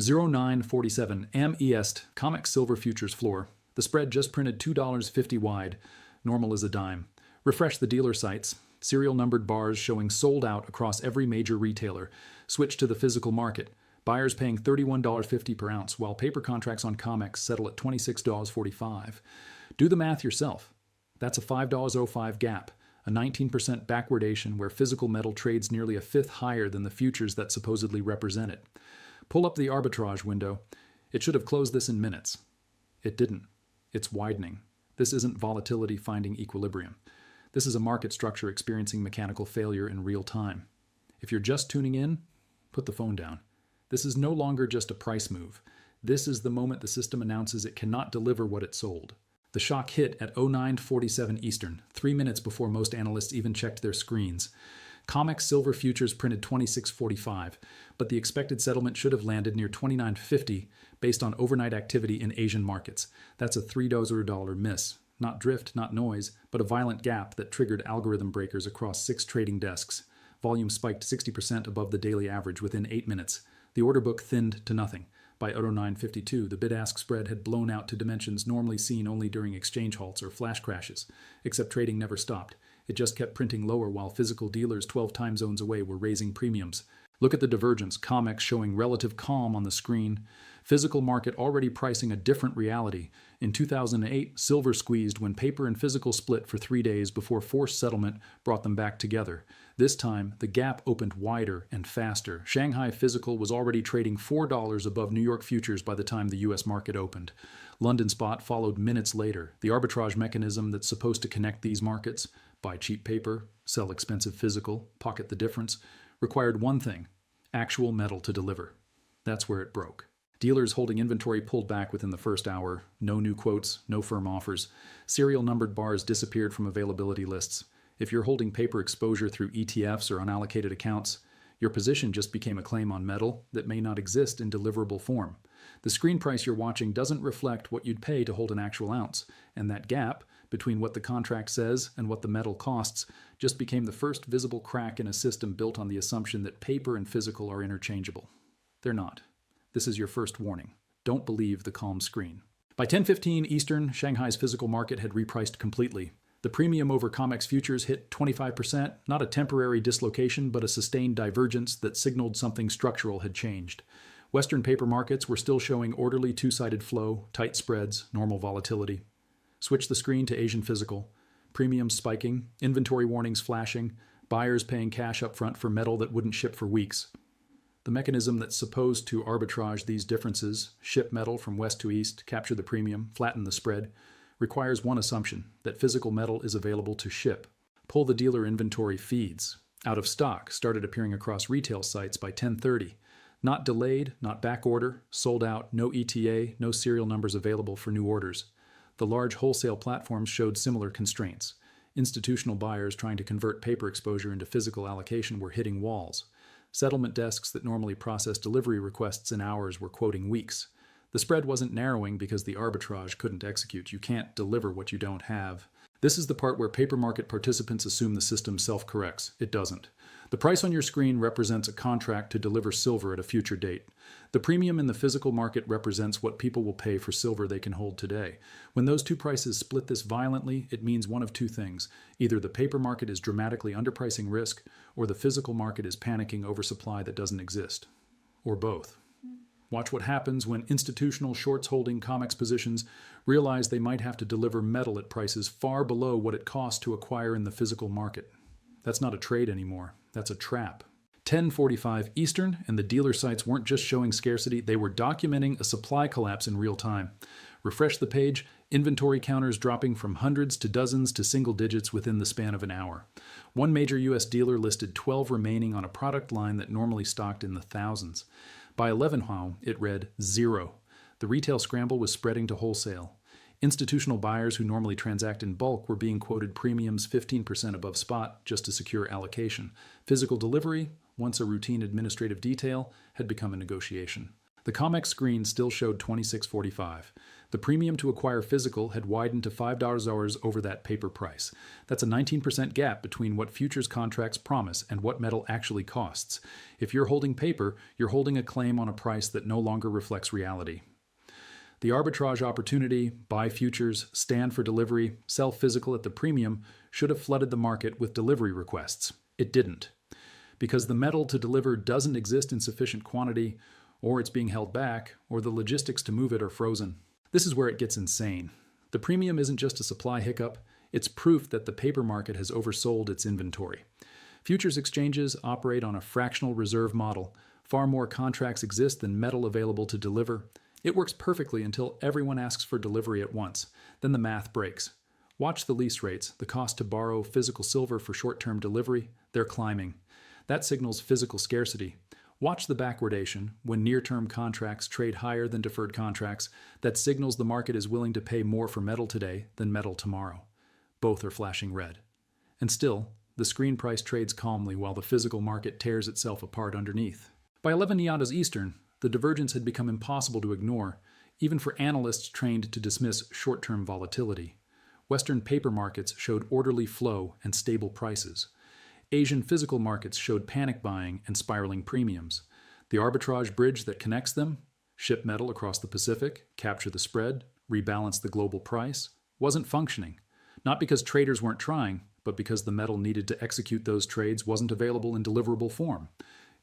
0947 AM East COMEX Silver Futures Floor. The spread just printed $2.50 wide. Normal is a dime. Refresh the dealer sites. Serial numbered bars showing sold out across every major retailer. Switch to the physical market. Buyers paying $31.50 per ounce, while paper contracts on COMEX settle at $26.45. Do the math yourself. That's a $5.05 gap, a 19% backwardation where physical metal trades nearly a fifth higher than the futures that supposedly represent it. Pull up the arbitrage window. It should have closed this in minutes. It didn't. It's widening. This isn't volatility finding equilibrium. This is a market structure experiencing mechanical failure in real time. If you're just tuning in, put the phone down. This is no longer just a price move. This is the moment the system announces it cannot deliver what it sold. The shock hit at 0947 Eastern, 3 minutes before most analysts even checked their screens. COMEX silver futures printed 26.45, but the expected settlement should have landed near 29.50 based on overnight activity in Asian markets. That's a $3 miss. Not drift, not noise, but a violent gap that triggered algorithm breakers across 6 trading desks. Volume spiked 60% above the daily average within 8 minutes. The order book thinned to nothing. By 0952, the bid-ask spread had blown out to dimensions normally seen only during exchange halts or flash crashes, except trading never stopped. It just kept printing lower while physical dealers 12 time zones away were raising premiums. Look at the divergence, COMEX showing relative calm on the screen. Physical market already pricing a different reality. In 2008, silver squeezed when paper and physical split for 3 days before forced settlement brought them back together. This time, the gap opened wider and faster. Shanghai physical was already trading $4 above New York futures by the time the U.S. market opened. London spot followed minutes later. The arbitrage mechanism that's supposed to connect these markets, buy cheap paper, sell expensive physical, pocket the difference, required one thing: actual metal to deliver. That's where it broke. Dealers holding inventory pulled back within the first hour. No new quotes, no firm offers. Serial numbered bars disappeared from availability lists. If you're holding paper exposure through ETFs or unallocated accounts, your position just became a claim on metal that may not exist in deliverable form. The screen price you're watching doesn't reflect what you'd pay to hold an actual ounce, and that gap between what the contract says and what the metal costs just became the first visible crack in a system built on the assumption that paper and physical are interchangeable. They're not. This is your first warning. Don't believe the calm screen. By 10:15 Eastern, Shanghai's physical market had repriced completely. The premium over COMEX futures hit 25%, not a temporary dislocation, but a sustained divergence that signaled something structural had changed. Western paper markets were still showing orderly two-sided flow, tight spreads, normal volatility. Switch the screen to Asian physical. Premiums spiking, inventory warnings flashing, buyers paying cash up front for metal that wouldn't ship for weeks. The mechanism that's supposed to arbitrage these differences, ship metal from west to east, capture the premium, flatten the spread, requires one assumption: that physical metal is available to ship. Pull the dealer inventory feeds. Out of stock started appearing across retail sites by 10:30. Not delayed, not back order, sold out, no ETA, no serial numbers available for new orders. The large wholesale platforms showed similar constraints. Institutional buyers trying to convert paper exposure into physical allocation were hitting walls. Settlement desks that normally process delivery requests in hours were quoting weeks. The spread wasn't narrowing because the arbitrage couldn't execute. You can't deliver what you don't have. This is the part where paper market participants assume the system self-corrects. It doesn't. The price on your screen represents a contract to deliver silver at a future date. The premium in the physical market represents what people will pay for silver they can hold today. When those two prices split this violently, it means one of two things. Either the paper market is dramatically underpricing risk, or the physical market is panicking over supply that doesn't exist. Or both. Watch what happens when institutional shorts holding COMEX positions realize they might have to deliver metal at prices far below what it costs to acquire in the physical market. That's not a trade anymore. That's a trap. 10:45 Eastern, and the dealer sites weren't just showing scarcity, they were documenting a supply collapse in real time. Refresh the page, inventory counters dropping from hundreds to dozens to single digits within the span of an hour. One major U.S. dealer listed 12 remaining on a product line that normally stocked in the thousands. By 11 how, it read 0. The retail scramble was spreading to wholesale. Institutional buyers who normally transact in bulk were being quoted premiums 15% above spot just to secure allocation. Physical delivery, once a routine administrative detail, had become a negotiation. The COMEX screen still showed 26.45. The premium to acquire physical had widened to $5 over that paper price. That's a 19% gap between what futures contracts promise and what metal actually costs. If you're holding paper, you're holding a claim on a price that no longer reflects reality. The arbitrage opportunity, buy futures, stand for delivery, sell physical at the premium, should have flooded the market with delivery requests. It didn't. Because the metal to deliver doesn't exist in sufficient quantity, or it's being held back, or the logistics to move it are frozen. This is where it gets insane. The premium isn't just a supply hiccup, it's proof that the paper market has oversold its inventory. Futures exchanges operate on a fractional reserve model. Far more contracts exist than metal available to deliver. It works perfectly until everyone asks for delivery at once. Then the math breaks. Watch the lease rates, the cost to borrow physical silver for short-term delivery. They're climbing. That signals physical scarcity. Watch the backwardation. When near-term contracts trade higher than deferred contracts, that signals the market is willing to pay more for metal today than metal tomorrow. Both are flashing red. And still, the screen price trades calmly while the physical market tears itself apart underneath. By 11 Niatas Eastern, the divergence had become impossible to ignore, even for analysts trained to dismiss short-term volatility. Western paper markets showed orderly flow and stable prices. Asian physical markets showed panic buying and spiraling premiums. The arbitrage bridge that connects them, ship metal across the Pacific, capture the spread, rebalance the global price, wasn't functioning. Not because traders weren't trying, but because the metal needed to execute those trades wasn't available in deliverable form.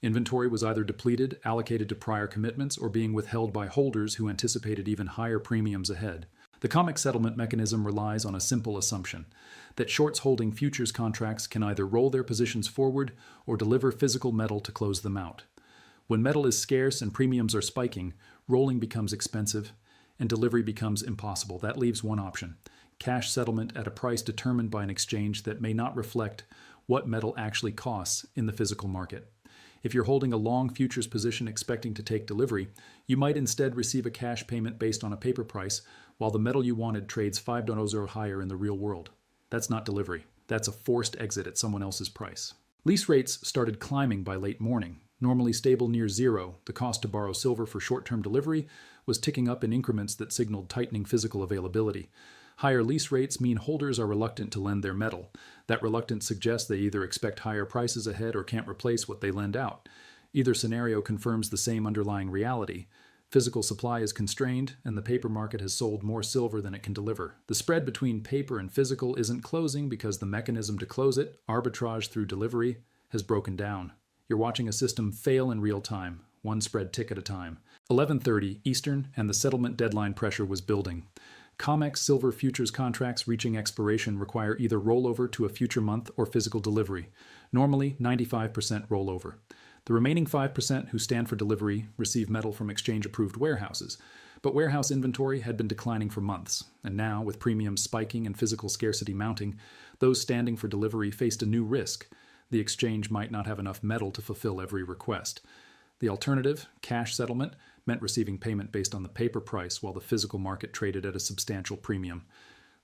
Inventory was either depleted, allocated to prior commitments, or being withheld by holders who anticipated even higher premiums ahead. The COMEX settlement mechanism relies on a simple assumption, that shorts holding futures contracts can either roll their positions forward or deliver physical metal to close them out. When metal is scarce and premiums are spiking, rolling becomes expensive and delivery becomes impossible. That leaves one option: cash settlement at a price determined by an exchange that may not reflect what metal actually costs in the physical market. If you're holding a long futures position expecting to take delivery, you might instead receive a cash payment based on a paper price, while the metal you wanted trades $5 or higher in the real world. That's not delivery. That's a forced exit at someone else's price. Lease rates started climbing by late morning. Normally stable near zero, the cost to borrow silver for short-term delivery was ticking up in increments that signaled tightening physical availability. Higher lease rates mean holders are reluctant to lend their metal. That reluctance suggests they either expect higher prices ahead or can't replace what they lend out. Either scenario confirms the same underlying reality. Physical supply is constrained, and the paper market has sold more silver than it can deliver. The spread between paper and physical isn't closing because the mechanism to close it, arbitrage through delivery, has broken down. You're watching a system fail in real time, one spread tick at a time. 11:30 Eastern, and the settlement deadline pressure was building. COMEX silver futures contracts reaching expiration require either rollover to a future month or physical delivery. Normally, 95% rollover. The remaining 5% who stand for delivery receive metal from exchange-approved warehouses. But warehouse inventory had been declining for months, and now, with premiums spiking and physical scarcity mounting, those standing for delivery faced a new risk. The exchange might not have enough metal to fulfill every request. The alternative, cash settlement, meant receiving payment based on the paper price while the physical market traded at a substantial premium.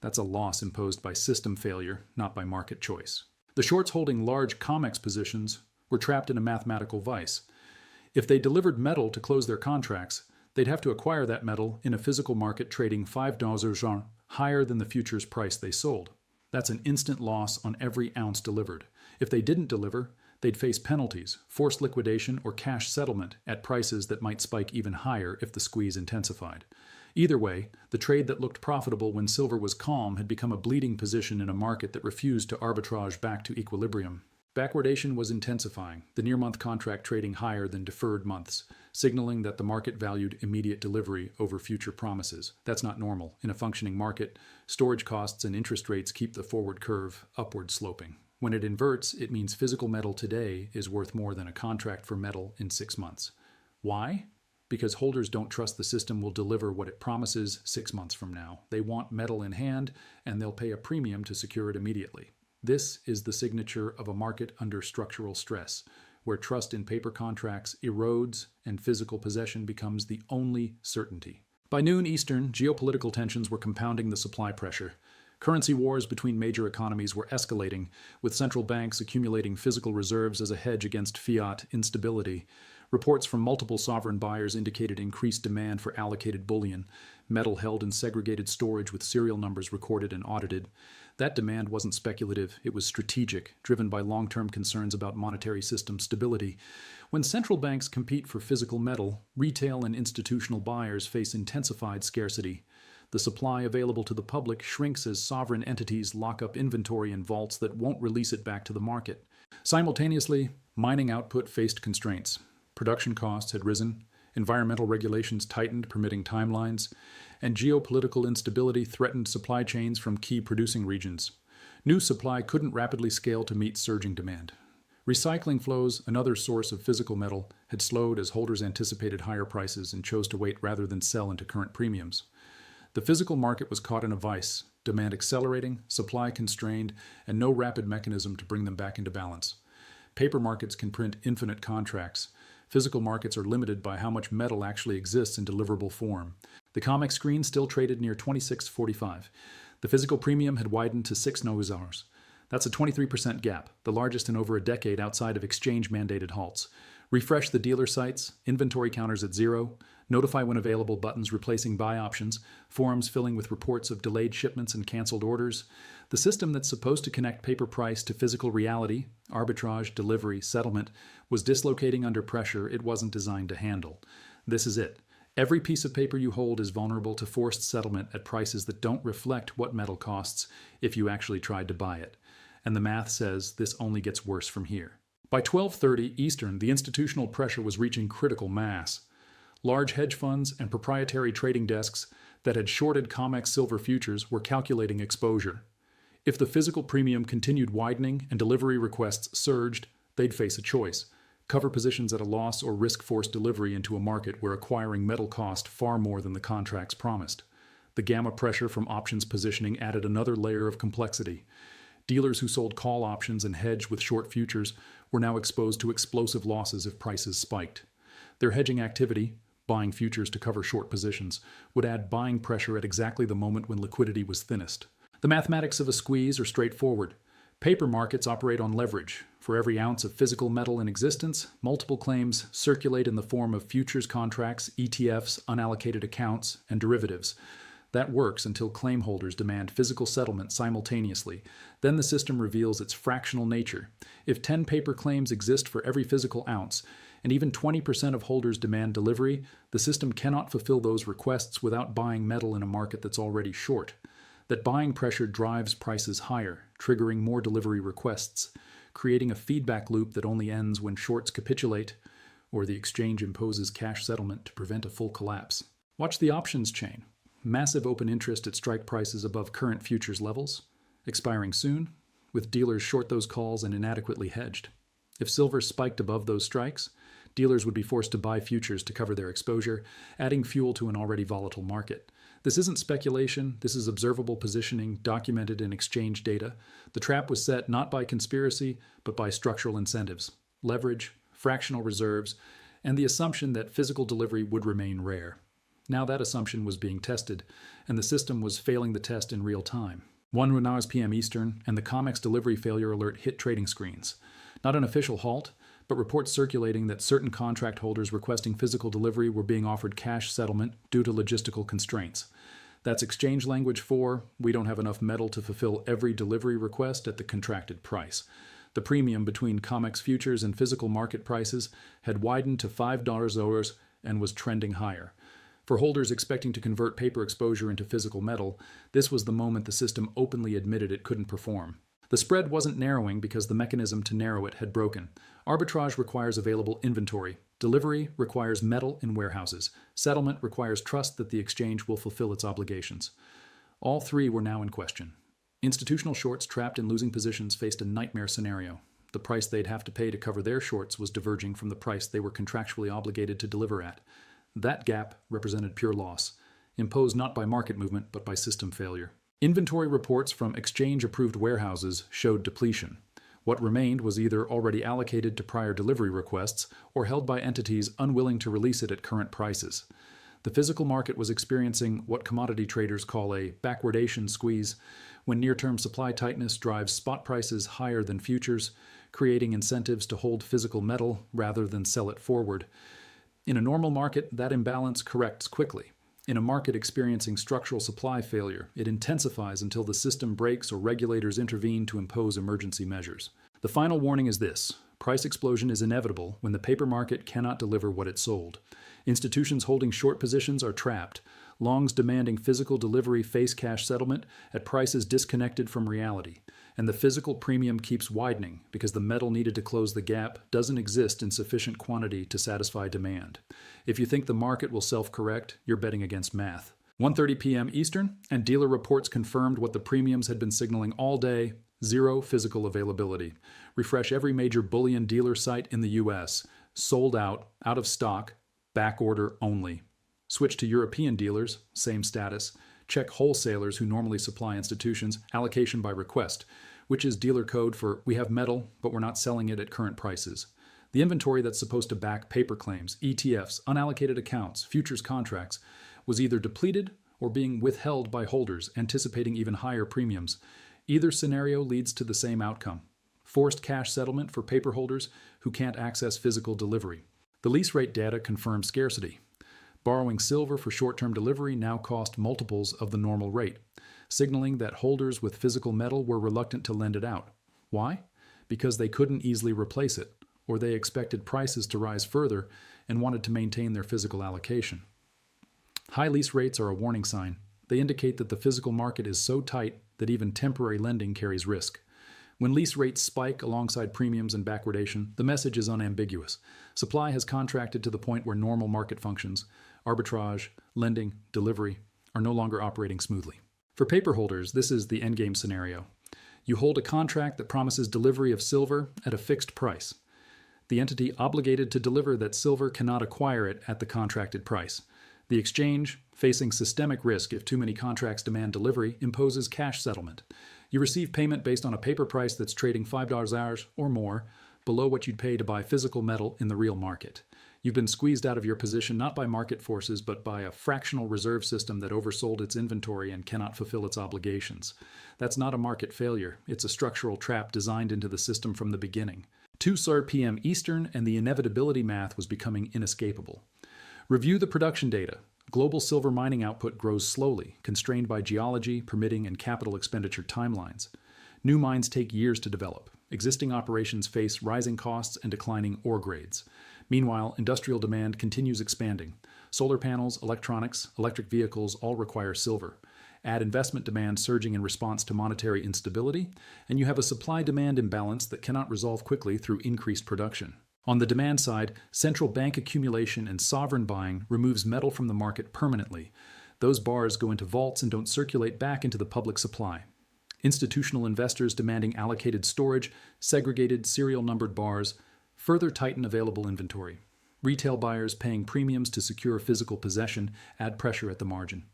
That's a loss imposed by system failure, not by market choice. The shorts holding large COMEX positions were trapped in a mathematical vice. If they delivered metal to close their contracts, they'd have to acquire that metal in a physical market trading $5 higher than the futures price they sold. That's an instant loss on every ounce delivered. If they didn't deliver, they'd face penalties, forced liquidation, or cash settlement at prices that might spike even higher if the squeeze intensified. Either way, the trade that looked profitable when silver was calm had become a bleeding position in a market that refused to arbitrage back to equilibrium. Backwardation was intensifying, the near-month contract trading higher than deferred months, signaling that the market valued immediate delivery over future promises. That's not normal. In a functioning market, storage costs and interest rates keep the forward curve upward sloping. When it inverts, it means physical metal today is worth more than a contract for metal in 6 months. Why? Because holders don't trust the system will deliver what it promises 6 months from now. They want metal in hand, and they'll pay a premium to secure it immediately. This is the signature of a market under structural stress, where trust in paper contracts erodes and physical possession becomes the only certainty. By noon Eastern, geopolitical tensions were compounding the supply pressure. Currency wars between major economies were escalating, with central banks accumulating physical reserves as a hedge against fiat instability. Reports from multiple sovereign buyers indicated increased demand for allocated bullion, metal held in segregated storage with serial numbers recorded and audited. That demand wasn't speculative, it was strategic, driven by long-term concerns about monetary system stability. When central banks compete for physical metal, retail and institutional buyers face intensified scarcity. The supply available to the public shrinks as sovereign entities lock up inventory in vaults that won't release it back to the market. Simultaneously, mining output faced constraints. Production costs had risen, environmental regulations tightened, permitting timelines, and geopolitical instability threatened supply chains from key producing regions. New supply couldn't rapidly scale to meet surging demand. Recycling flows, another source of physical metal, had slowed as holders anticipated higher prices and chose to wait rather than sell into current premiums. The physical market was caught in a vice, demand accelerating, supply constrained, and no rapid mechanism to bring them back into balance. Paper markets can print infinite contracts. Physical markets are limited by how much metal actually exists in deliverable form. The COMEX screen still traded near 26.45. The physical premium had widened to $6. That's a 23% gap, the largest in over a decade outside of exchange-mandated halts. Refresh the dealer sites, inventory counters at zero, notify when available buttons replacing buy options, forums filling with reports of delayed shipments and canceled orders. The system that's supposed to connect paper price to physical reality, arbitrage, delivery, settlement, was dislocating under pressure it wasn't designed to handle. This is it. Every piece of paper you hold is vulnerable to forced settlement at prices that don't reflect what metal costs if you actually tried to buy it. And the math says this only gets worse from here. By 12:30 Eastern, the institutional pressure was reaching critical mass. Large hedge funds and proprietary trading desks that had shorted COMEX silver futures were calculating exposure. If the physical premium continued widening and delivery requests surged, they'd face a choice: cover positions at a loss or risk forced delivery into a market where acquiring metal cost far more than the contracts promised. The gamma pressure from options positioning added another layer of complexity. Dealers who sold call options and hedged with short futures were now exposed to explosive losses if prices spiked. Their hedging activity, buying futures to cover short positions, would add buying pressure at exactly the moment when liquidity was thinnest. The mathematics of a squeeze are straightforward. Paper markets operate on leverage. For every ounce of physical metal in existence, multiple claims circulate in the form of futures contracts, ETFs, unallocated accounts, and derivatives. That works until claim holders demand physical settlement simultaneously. Then the system reveals its fractional nature. If 10 paper claims exist for every physical ounce, and even 20% of holders demand delivery, the system cannot fulfill those requests without buying metal in a market that's already short. That buying pressure drives prices higher, triggering more delivery requests, creating a feedback loop that only ends when shorts capitulate or the exchange imposes cash settlement to prevent a full collapse. Watch the options chain. Massive open interest at strike prices above current futures levels, expiring soon, with dealers short those calls and inadequately hedged. If silver spiked above those strikes, dealers would be forced to buy futures to cover their exposure, adding fuel to an already volatile market. This isn't speculation, this is observable positioning documented in exchange data. The trap was set not by conspiracy, but by structural incentives, leverage, fractional reserves, and the assumption that physical delivery would remain rare. Now that assumption was being tested, and the system was failing the test in real time. 1 p.m. Eastern, and the COMEX delivery failure alert hit trading screens. Not an official halt, but reports circulating that certain contract holders requesting physical delivery were being offered cash settlement due to logistical constraints. That's exchange language for, we don't have enough metal to fulfill every delivery request at the contracted price. The premium between COMEX futures and physical market prices had widened to $5 and was trending higher. For holders expecting to convert paper exposure into physical metal, this was the moment the system openly admitted it couldn't perform. The spread wasn't narrowing because the mechanism to narrow it had broken. Arbitrage requires available inventory. Delivery requires metal in warehouses. Settlement requires trust that the exchange will fulfill its obligations. All three were now in question. Institutional shorts trapped in losing positions faced a nightmare scenario. The price they'd have to pay to cover their shorts was diverging from the price they were contractually obligated to deliver at. That gap represented pure loss, imposed not by market movement but by system failure. Inventory reports from exchange-approved warehouses showed depletion. What remained was either already allocated to prior delivery requests or held by entities unwilling to release it at current prices. The physical market was experiencing what commodity traders call a backwardation squeeze, when near-term supply tightness drives spot prices higher than futures, creating incentives to hold physical metal rather than sell it forward. In a normal market, that imbalance corrects quickly. In a market experiencing structural supply failure, it intensifies until the system breaks or regulators intervene to impose emergency measures. The final warning is this: price explosion is inevitable when the paper market cannot deliver what it sold. Institutions holding short positions are trapped. Longs demanding physical delivery face cash settlement at prices disconnected from reality. And the physical premium keeps widening because the metal needed to close the gap doesn't exist in sufficient quantity to satisfy demand. If you think the market will self-correct, you're betting against math. 1:30 p.m. Eastern, and dealer reports confirmed what the premiums had been signaling all day: zero physical availability. Refresh every major bullion dealer site in the U.S. Sold out of stock, back order only. Switch to European dealers, same status. Check wholesalers who normally supply institutions, allocation by request, which is dealer code for we have metal, but we're not selling it at current prices. The inventory that's supposed to back paper claims, ETFs, unallocated accounts, futures contracts, was either depleted or being withheld by holders, anticipating even higher premiums. Either scenario leads to the same outcome: forced cash settlement for paper holders who can't access physical delivery. The lease rate data confirms scarcity. Borrowing silver for short-term delivery now cost multiples of the normal rate, signaling that holders with physical metal were reluctant to lend it out. Why? Because they couldn't easily replace it, or they expected prices to rise further and wanted to maintain their physical allocation. High lease rates are a warning sign. They indicate that the physical market is so tight that even temporary lending carries risk. When lease rates spike alongside premiums and backwardation, the message is unambiguous. Supply has contracted to the point where normal market functions, arbitrage, lending, delivery, are no longer operating smoothly. For paper holders, this is the endgame scenario. You hold a contract that promises delivery of silver at a fixed price. The entity obligated to deliver that silver cannot acquire it at the contracted price. The exchange, facing systemic risk if too many contracts demand delivery, imposes cash settlement. You receive payment based on a paper price that's trading $5 hours or more below what you'd pay to buy physical metal in the real market. You've been squeezed out of your position not by market forces, but by a fractional reserve system that oversold its inventory and cannot fulfill its obligations. That's not a market failure. It's a structural trap designed into the system from the beginning. 2:00 p.m. Eastern, and the inevitability math was becoming inescapable. Review the production data. Global silver mining output grows slowly, constrained by geology, permitting, and capital expenditure timelines. New mines take years to develop. Existing operations face rising costs and declining ore grades. Meanwhile, industrial demand continues expanding. Solar panels, electronics, electric vehicles all require silver. Add investment demand surging in response to monetary instability, and you have a supply-demand imbalance that cannot resolve quickly through increased production. On the demand side, central bank accumulation and sovereign buying removes metal from the market permanently. Those bars go into vaults and don't circulate back into the public supply. Institutional investors demanding allocated storage, segregated serial-numbered bars, further tighten available inventory. Retail buyers paying premiums to secure physical possession add pressure at the margin.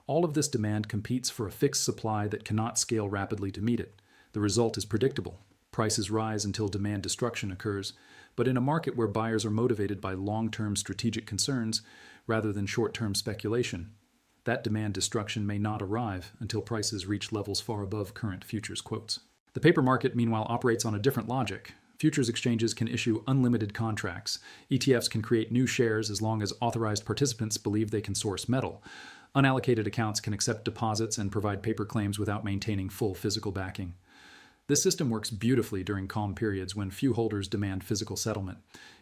All of this demand competes for a fixed supply that cannot scale rapidly to meet it. The result is predictable. Prices rise until demand destruction occurs, but in a market where buyers are motivated by long-term strategic concerns rather than short-term speculation, that demand destruction may not arrive until prices reach levels far above current futures quotes. The paper market, meanwhile, operates on a different logic. Futures exchanges can issue unlimited contracts. ETFs can create new shares as long as authorized participants believe they can source metal. Unallocated accounts can accept deposits and provide paper claims without maintaining full physical backing. This system works beautifully during calm periods when few holders demand physical settlement.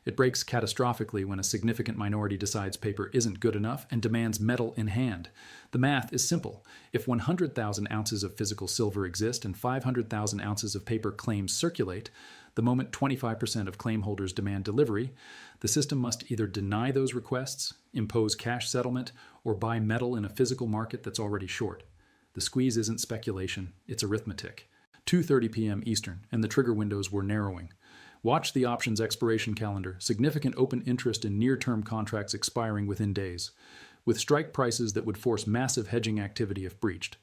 It breaks catastrophically when a significant minority decides paper isn't good enough and demands metal in hand. The math is simple. If 100,000 ounces of physical silver exist and 500,000 ounces of paper claims circulate, the moment 25% of claim holders demand delivery, the system must either deny those requests, impose cash settlement, or buy metal in a physical market that's already short. The squeeze isn't speculation, it's arithmetic. 2:30 p.m. Eastern, and the trigger windows were narrowing. Watch the options expiration calendar, significant open interest in near-term contracts expiring within days, with strike prices that would force massive hedging activity if breached.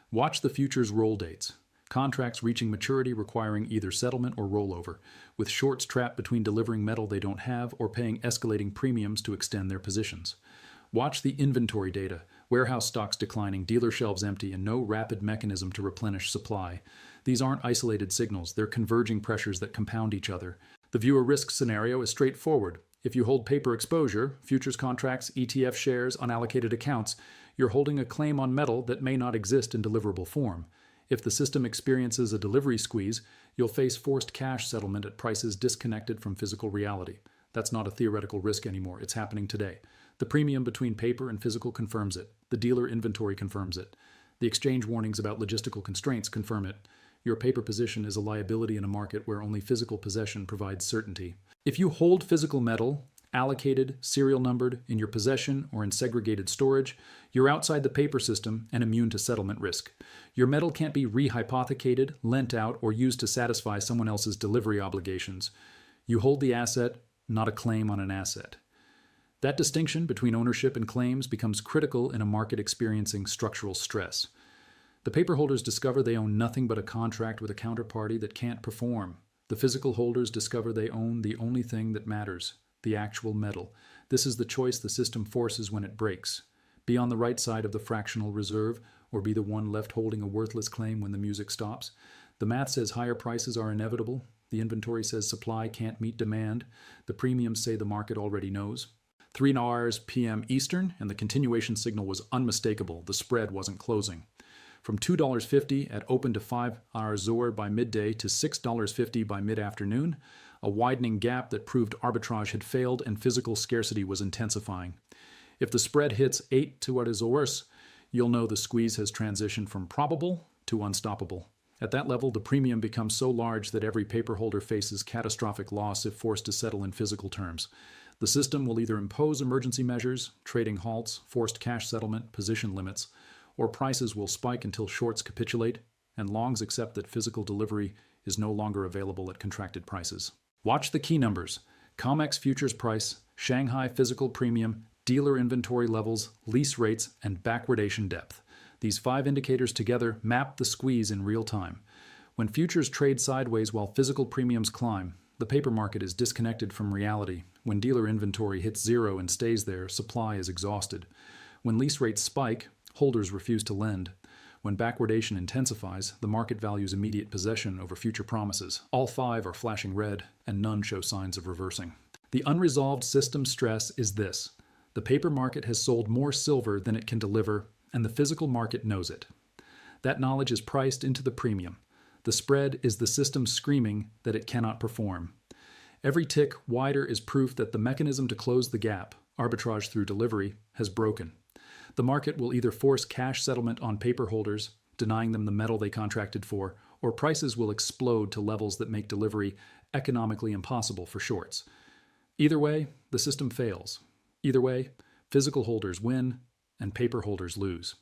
Watch the futures roll dates, contracts reaching maturity requiring either settlement or rollover, with shorts trapped between delivering metal they don't have or paying escalating premiums to extend their positions. Watch the inventory data. Warehouse stocks declining, dealer shelves empty, and no rapid mechanism to replenish supply. These aren't isolated signals, they're converging pressures that compound each other. The viewer risk scenario is straightforward. If you hold paper exposure, futures contracts, ETF shares, unallocated accounts, you're holding a claim on metal that may not exist in deliverable form. If the system experiences a delivery squeeze, you'll face forced cash settlement at prices disconnected from physical reality. That's not a theoretical risk anymore, it's happening today. The premium between paper and physical confirms it. The dealer inventory confirms it. The exchange warnings about logistical constraints confirm it. Your paper position is a liability in a market where only physical possession provides certainty. If you hold physical metal, allocated, serial numbered, in your possession or in segregated storage, you're outside the paper system and immune to settlement risk. Your metal can't be rehypothecated, lent out, or used to satisfy someone else's delivery obligations. You hold the asset, not a claim on an asset. That distinction between ownership and claims becomes critical in a market experiencing structural stress. The paper holders discover they own nothing but a contract with a counterparty that can't perform. The physical holders discover they own the only thing that matters, the actual metal. This is the choice the system forces when it breaks. Be on the right side of the fractional reserve, or be the one left holding a worthless claim when the music stops. The math says higher prices are inevitable. The inventory says supply can't meet demand. The premiums say the market already knows. 3 hours p.m. Eastern, and the continuation signal was unmistakable. The spread wasn't closing. From $2.50 at open to 5 hours Zohr by midday to $6.50 by mid-afternoon, a widening gap that proved arbitrage had failed and physical scarcity was intensifying. If the spread hits 8 to what is worse, you'll know the squeeze has transitioned from probable to unstoppable. At that level, the premium becomes so large that every paper holder faces catastrophic loss if forced to settle in physical terms. The system will either impose emergency measures, trading halts, forced cash settlement, position limits, or prices will spike until shorts capitulate and longs accept that physical delivery is no longer available at contracted prices. Watch the key numbers: COMEX futures price, Shanghai physical premium, dealer inventory levels, lease rates, and backwardation depth. These 5 indicators together map the squeeze in real time. When futures trade sideways while physical premiums climb, the paper market is disconnected from reality. When dealer inventory hits zero and stays there, supply is exhausted. When lease rates spike, holders refuse to lend. When backwardation intensifies, the market values immediate possession over future promises. All 5 are flashing red, and none show signs of reversing. The unresolved system stress is this: the paper market has sold more silver than it can deliver, and the physical market knows it. That knowledge is priced into the premium. The spread is the system screaming that it cannot perform. Every tick wider is proof that the mechanism to close the gap, arbitrage through delivery, has broken. The market will either force cash settlement on paper holders, denying them the metal they contracted for, or prices will explode to levels that make delivery economically impossible for shorts. Either way, the system fails. Either way, physical holders win and paper holders lose.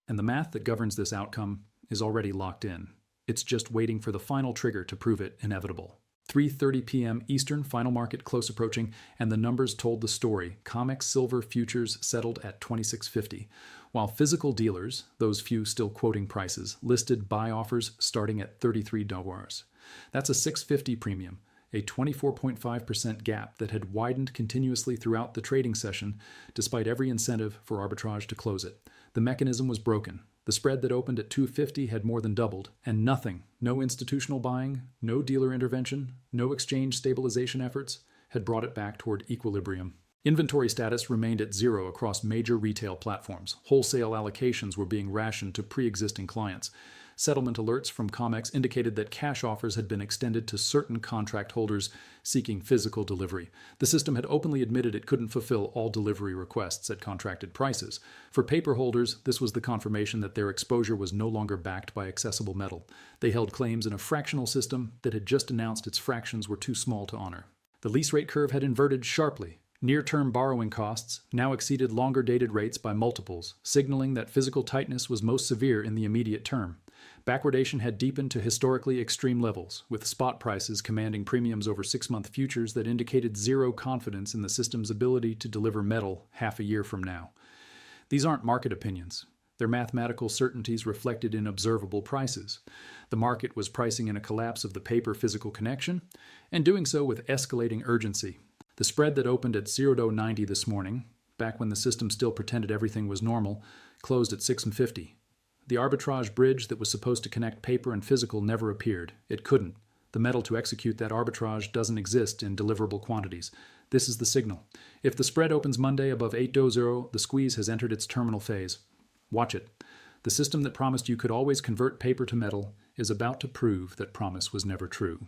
And the math that governs this outcome is already locked in. It's just waiting for the final trigger to prove it inevitable. 3:30 p.m. Eastern, final market close approaching, and the numbers told the story. COMEX silver futures settled at $26.50, while physical dealers, those few still quoting prices, listed buy offers starting at $33. That's a $6.50 premium, a 24.5% gap that had widened continuously throughout the trading session, despite every incentive for arbitrage to close it. The mechanism was broken. The spread that opened at $2.50 had more than doubled, and nothing, no institutional buying, no dealer intervention, no exchange stabilization efforts, had brought it back toward equilibrium. Inventory status remained at zero across major retail platforms. Wholesale allocations were being rationed to pre-existing clients. Settlement alerts from COMEX indicated that cash offers had been extended to certain contract holders seeking physical delivery. The system had openly admitted it couldn't fulfill all delivery requests at contracted prices. For paper holders, this was the confirmation that their exposure was no longer backed by accessible metal. They held claims in a fractional system that had just announced its fractions were too small to honor. The lease rate curve had inverted sharply. Near-term borrowing costs now exceeded longer-dated rates by multiples, signaling that physical tightness was most severe in the immediate term. Backwardation had deepened to historically extreme levels, with spot prices commanding premiums over 6-month futures that indicated zero confidence in the system's ability to deliver metal half a year from now. These aren't market opinions. They're mathematical certainties reflected in observable prices. The market was pricing in a collapse of the paper-physical connection, and doing so with escalating urgency. The spread that opened at $0.90 this morning, back when the system still pretended everything was normal, closed at 6.50. The arbitrage bridge that was supposed to connect paper and physical never appeared. It couldn't. The metal to execute that arbitrage doesn't exist in deliverable quantities. This is the signal. If the spread opens Monday above 8.00, the squeeze has entered its terminal phase. Watch it. The system that promised you could always convert paper to metal is about to prove that promise was never true.